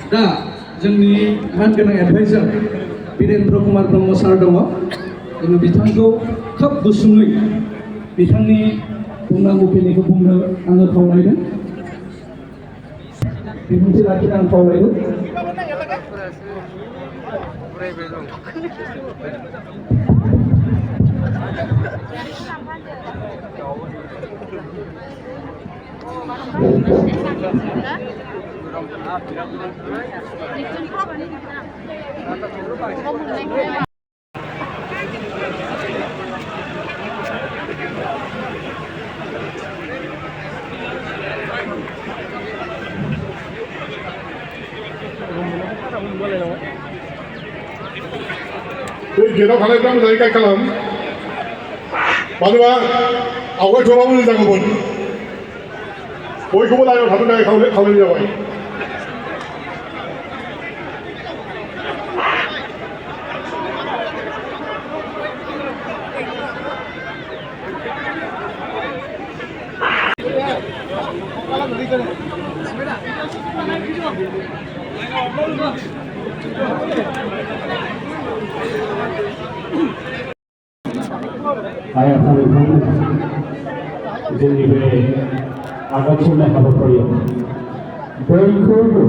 दा जोंनि मानगोनां एडभाइजार बिरेन्द्र कुमार ब्रह्म सार दङ जोङो बिथांखौ खोब गुसुङै बिथांनि बुंनांगौ खिनिखौ बुंनो आङो खावलायदों बिबुंथि लाखिनो आं खावलायदों गेटआव थानायफ्रा मोजाङै गाइड खालाम मानोबा आवगायथ'बा मोजां जागौमोन बयखौबो लाइनाव थानो थाखाय खावलायनाय जाबाय जोंनि बे आगान सुरनाय हाबाफारियाव बयखौबो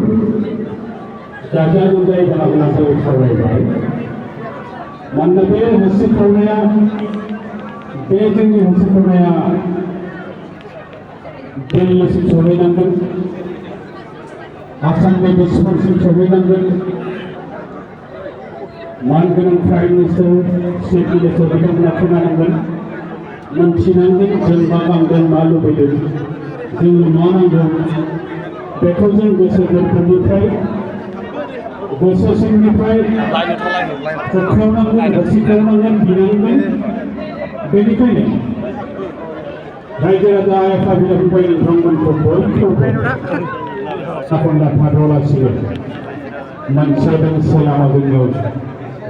गाजा गोमजायै बाहागो खावलायबाय मानोना बे हस्पिटालनाया बे जोंनि हस्पिटालनाया दिल्लीसिम सहैनांगोन आसामनि बिसिमसिम सहैनांगोन मानगोनां प्राइम मिनिस्टार चिफ मिनिस्टार बिथांमोना खोनानांगोन मोनथिनांगोन जों मा नांगोन मा लुबैदों जों मा नांगौ बेखौ जों गोसो गोरबोनिफ्राय गोसो सिंनिफ्राय होख्रावनांगोन होसिख्रावनांगोन बिनांगोन बेनिखायनो रायजो राजा आइ आफा बिदा फंबाय नोंथांमोनखौ बयखौबो साखन दाफा दलासिनो मोनसे दोंसे लामाजोंनो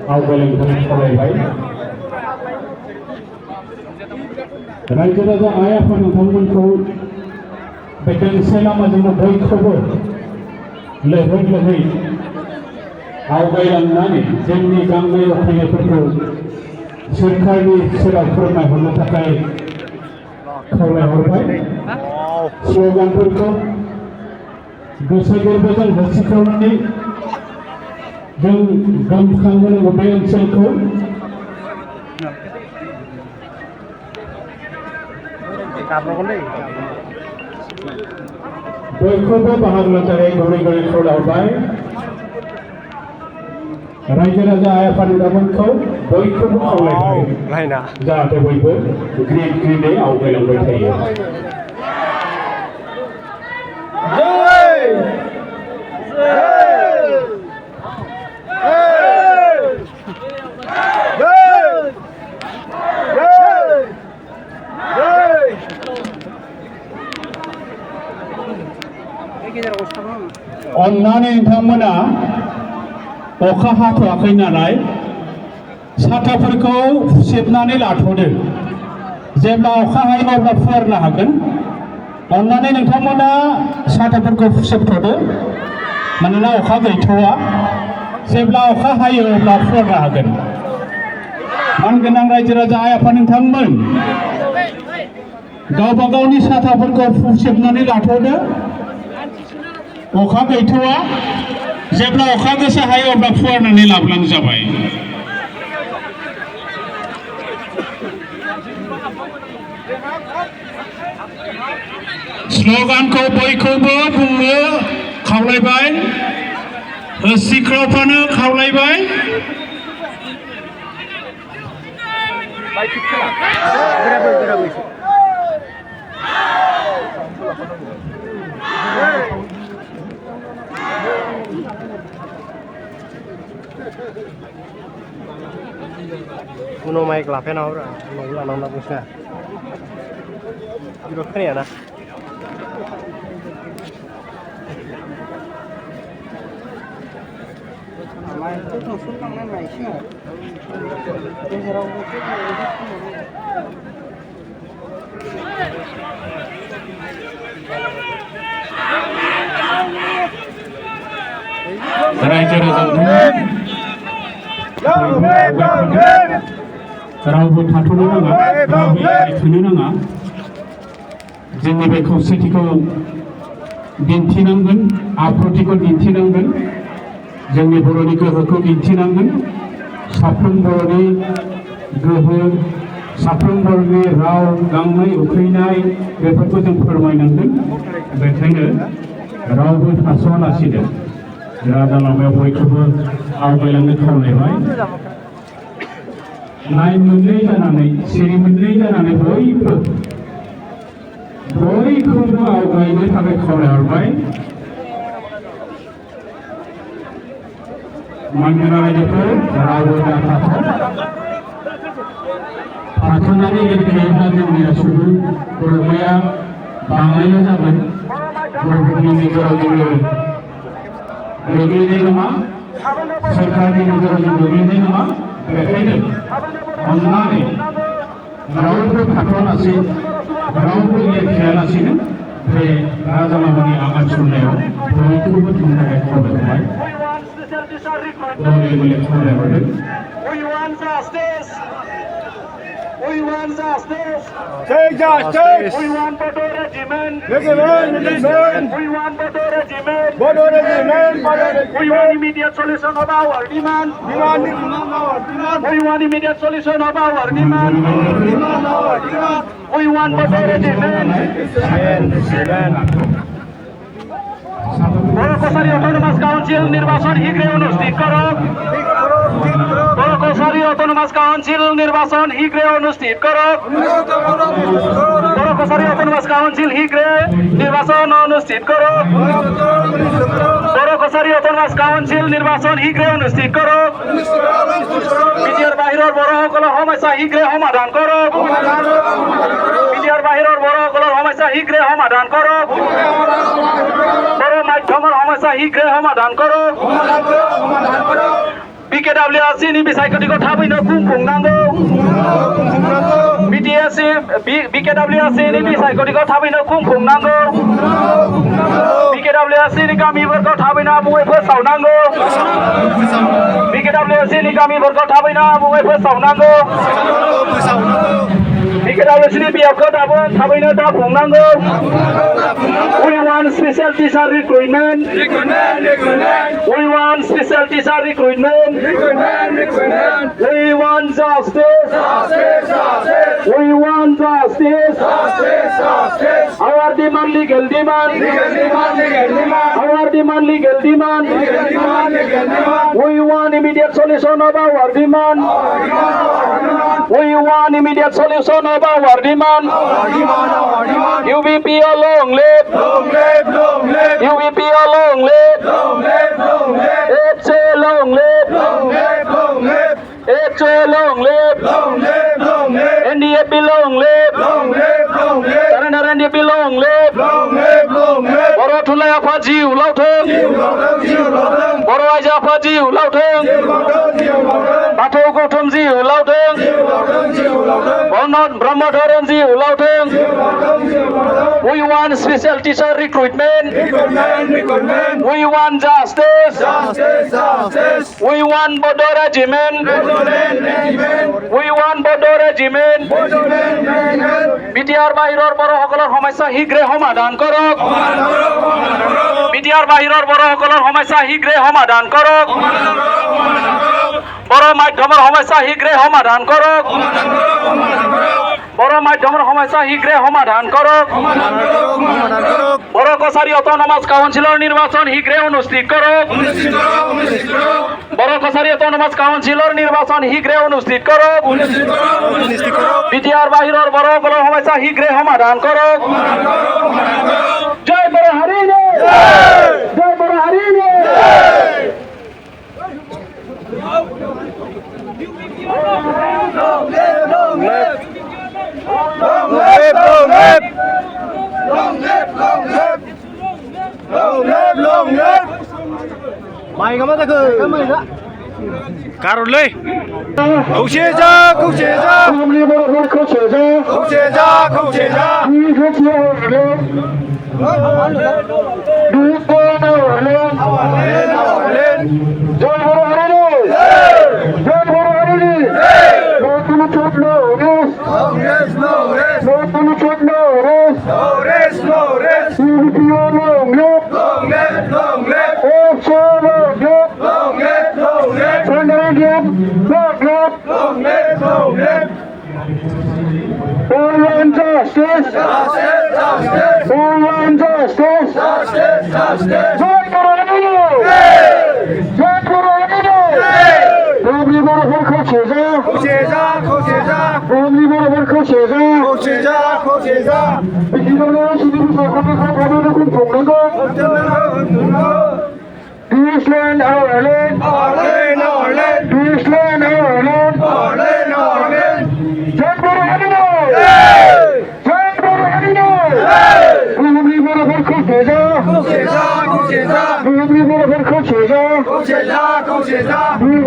आवगायलांनो खावलायबाय रायजो राजा आइ आफा नोंथांमोनखौ बे दोंसे लामाजोंनो बयखौबो लैहोर लैहोरै आवगायलांनानै जोंनि गांनाय उखैनायफोरखौ सोरखारनि सेराव फोरमायहरनो थाखाय खावलायहरबाय स्ल'गानफोरखौ गोसो गोरबोजों होसिख्रावनानै जों गोमखांहोनांगौ बे ओनसोलखौ बयखौबो बाहागो लानो थाखाय गौरै गौरै खावलायहरबाय रायजो राजा आइ आफा नोंथांमोनखौ बयखौबो खावलायबाय जाहाथे बयबो ग्रिन ग्रिनै आवगायलांबाय थायो अन्नानै नोंथांमोना अखा हाथ'वाखै नालाय साथाफोरखौ सेबनानै लाथ'दो जेब्ला अखा हायो अब्ला फुवारनो हागोन अन्नानै नोंथांमोना साथाफोरखौ सेबथ'दो मानोना अखा गैथ'वा जेब्ला अखा हायो अब्ला फुवारनो हागोन मानगोनां रायजो राजा आइ आफा नोंथांमोन गावबा गावनि साथाफोरखौ सेबनानै लाथ'दो अखा गैथ'वा जेब्ला अखा गोसा हायो अब्ला फुवारनानै लाब्लानो जाबाय स्ल'गानखौ बयखौबो बुंनो खावलायबाय होसिख्रावफानो खावलायबाय Uno mic lah pen aura, mau lah nang bagusnya. Di bawah ya nah. रावबो थाथ'नो नाङा रावबो एरथ'नो नाङा जोंनि बे खौसेथिखौ दिन्थिनांगोन आब्रुथिखौ दिन्थिनांगोन जोंनि बर'नि गोहोखौ दिन्थिनांगोन साफ्रोम बर'नि गोहो साफ्रोम बर'नि राव गांनाय उखैनाय बेफोरखौ जों फोरमायनांगोन बेखायनो रावबो थास'आलासिनो राजा लामायाव बयखौबो आवगायलांनो खावलायबाय नाय मोननै जानानै सिरि मोननै जानानै बयखौबो आवगायनो थाखाय खावलायहरबाय मानगोनां रायजोफोर रावबो थाथ'नानै गेलेयोब्ला जोंनि सुबुं बर'माया बाङायल' जागोन बर'फोरनि गेजेराव जोङो गोग्लैनाय नङा सोरखारनि गेजेराव जों गोग्लैनाय नङा बेखायनो अन्नानै रावबो थाथ'आलासे रावबो एरखेयालासेनो बे राजा लामानि आगान सुरनायाव बयखौबो थांनो थाखाय खावलायहरबाय गले गले खावलायहरदों We want justice. Take justice. We want better regime. Regime. We want better regime. Bodoh regime. We want immediate solution of our demand. We want immediate solution of our demand. We want better regime. Borokossari Autonomous Council নির্বাচন শীঘ্রই অনুষ্ঠিত করুক Borokossari Autonomous Council নির্বাচন শীঘ্রই অনুষ্ঠিত করুক Borokossari Autonomous Council শীঘ্রই নির্বাচন অনুষ্ঠিত করুক Borokossari Autonomous Council নির্বাচন শীঘ্রই অনুষ্ঠিত করুক বিটিআর বাহিৰৰ বড়সকলৰ সমস্যা শীঘ্রই সমাধান কৰক বিটিআর বাহিৰৰ বড়সকলৰ সমস্যা শীঘ্রই সমাধান কৰক বড় মাধ্যমৰ সমস্যা শীঘ্রই সমাধান কৰক BKWC नि बिसायख'थिखौ थाबैनो खुंफुंनांगौ BKWC नि बिसायख'थिखौ थाबैनो खुंफुंनांगौ BKWC नि गामिफोरखौ थाबैनो आबुङै फोसावनांगौ BKWC नि गामिफोरखौ थाबैनो आबुङै फोसावनांगौ BKWC नि बियाबखौ थाबैनो दाफुंनांगौ We want special teacher recruitment. We want special teacher recruitment. We want justice. We want justice. Our demand, legal demand. Our demand, legal demand. We want immediate solution of our demand. We want immediate solution of our demand. UBP long live. UBP long live. HA long live. HA long live. NDAP long live. Surrender NDAP long live. Boro thulai afa jiu lautheng. Boro aja afa jiu lautheng. Bathौ Gautam jiu lautheng. Brahma Dharan jiu lautheng. We want special teacher recruitment. We want justice. We want Bodo regiment. We want Bodo regiment. BTR বাহিৰৰ বড়সকলৰ সমস্যা শীঘ্ৰে সমাধান কৰক BTR বাহিৰৰ বড়সকলৰ সমস্যা শীঘ্ৰে সমাধান কৰক বড় মাধ্যমৰ সমস্যা শীঘ্ৰে সমাধান কৰক বড় মাধ্যমৰ সমস্যা শীঘ্ৰে সমাধান কৰক Borokossari Autonomous Council নির্বাচন শীঘ্ৰে অনুষ্ঠিত কৰক Borokossari Autonomous Council নির্বাচন শীঘ্ৰে অনুষ্ঠিত কৰক BTR বাহিৰৰ বড়সকলৰ সমস্যা শীঘ্ৰে সমাধান কৰক জয় বড় হাৰিণে জয় বড় হাৰিণে 마이가 맞아 그 마이가 가롤레 고시자 고시자 우리보다 거쳐져 고시자 고시자 Deutschland, our land. Deutschland, our land. John Borahino. John Borahino. 우리 보러 거쳐져. 우리 보러 거쳐져. 우리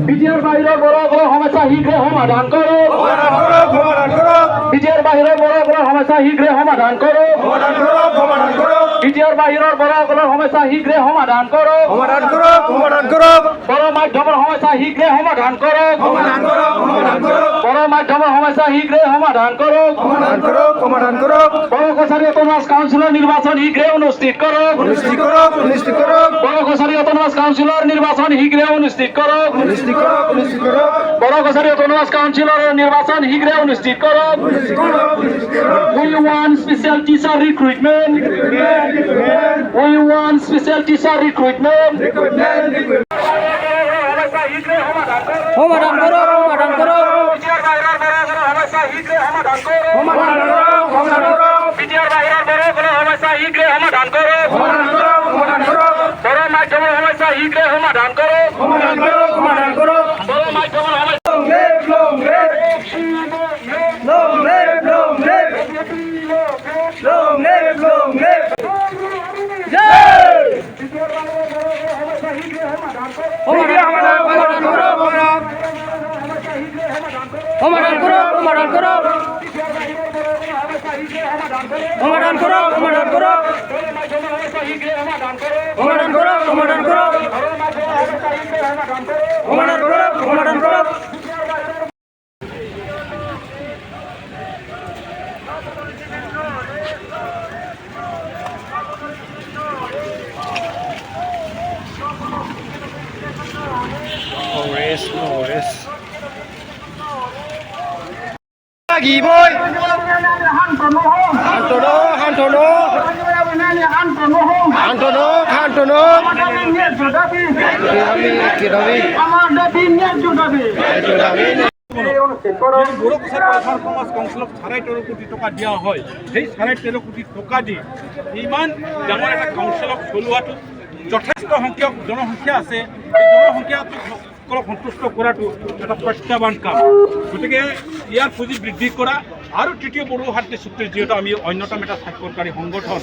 বিজয়ের বাহিরে বড় বড় সমস্যা শীঘ্রে সমাধান করো বিজয়ের বাহিরে বড় বড় সমস্যা শীঘ্রে সমাধান করো বিজয়ের বাহিরের বড় বড় সমস্যা শীঘ্রে সমাধান করো বড় মাধ্যমের সমস্যা শীঘ্রে সমাধান করো বড় মাধ্যমের সমস্যা শীঘ্রে সমাধান করো বড় কছাৰী অটোনমাস কাউন্সিলৰ নিৰ্বাচন শীঘ্ৰে অনুষ্ঠিত করো বড় কছাৰী অটোনমাস কাউন্সিলৰ নিৰ্বাচন শীঘ্ৰে অনুষ্ঠিত করো বড় কছাৰী অটোনমাস কাউন্সিলৰ নিৰ্বাচন শীঘ্ৰে অনুষ্ঠিত করো We want special teacher recruitment. We want special teacher recruitment. সমাধান করো বিজয়ের বাহিরের বড় বড় সমস্যা শীঘ্রে সমাধান করো বড় মাধ্যমের সমস্যা শীঘ্রে সমাধান করো বড় মাধ্যমের 기보이 한토노 বড় কছাৰী সমাজ কাউন্সিলক 13.5 কোটি টকা দিয়া হয় সেই 13.5 কোটি টকা দি ইমান ডাঙৰ এটা কাউন্সিলক চলোৱাটো যথেষ্ট সংখ্যক জনসংখ্যা আছে এই জনসংখ্যাটো সন্তুষ্ট কৰাটো এটা প্ৰত্যাহ্বান কাম গতিকে ইয়াৰ পুঁজি বৃদ্ধি কৰা আৰু তৃতীয় বড়ো সাহিত্য চুক্তিৰ যিহেতু আমি অন্যতম এটা স্বাক্ষৰকাৰী সংগঠন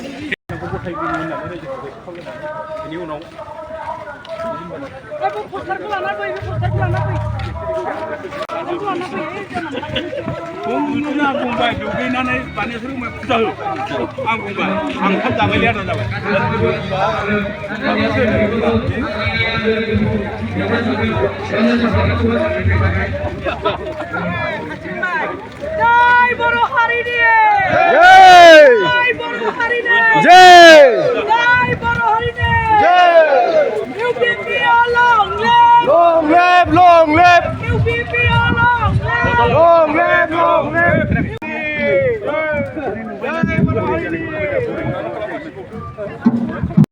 Penggunanya Mumbai, dominannya panas rumah putar. Mumbai, angkat dah balik ada dah. Jai Boro Harini! Jai! Jai Boro Harini! Jai! Jai Boro Harini! Jai! UPP long live! Long live, long live! UPP long live! Long live, long live! Jai Boro Harini!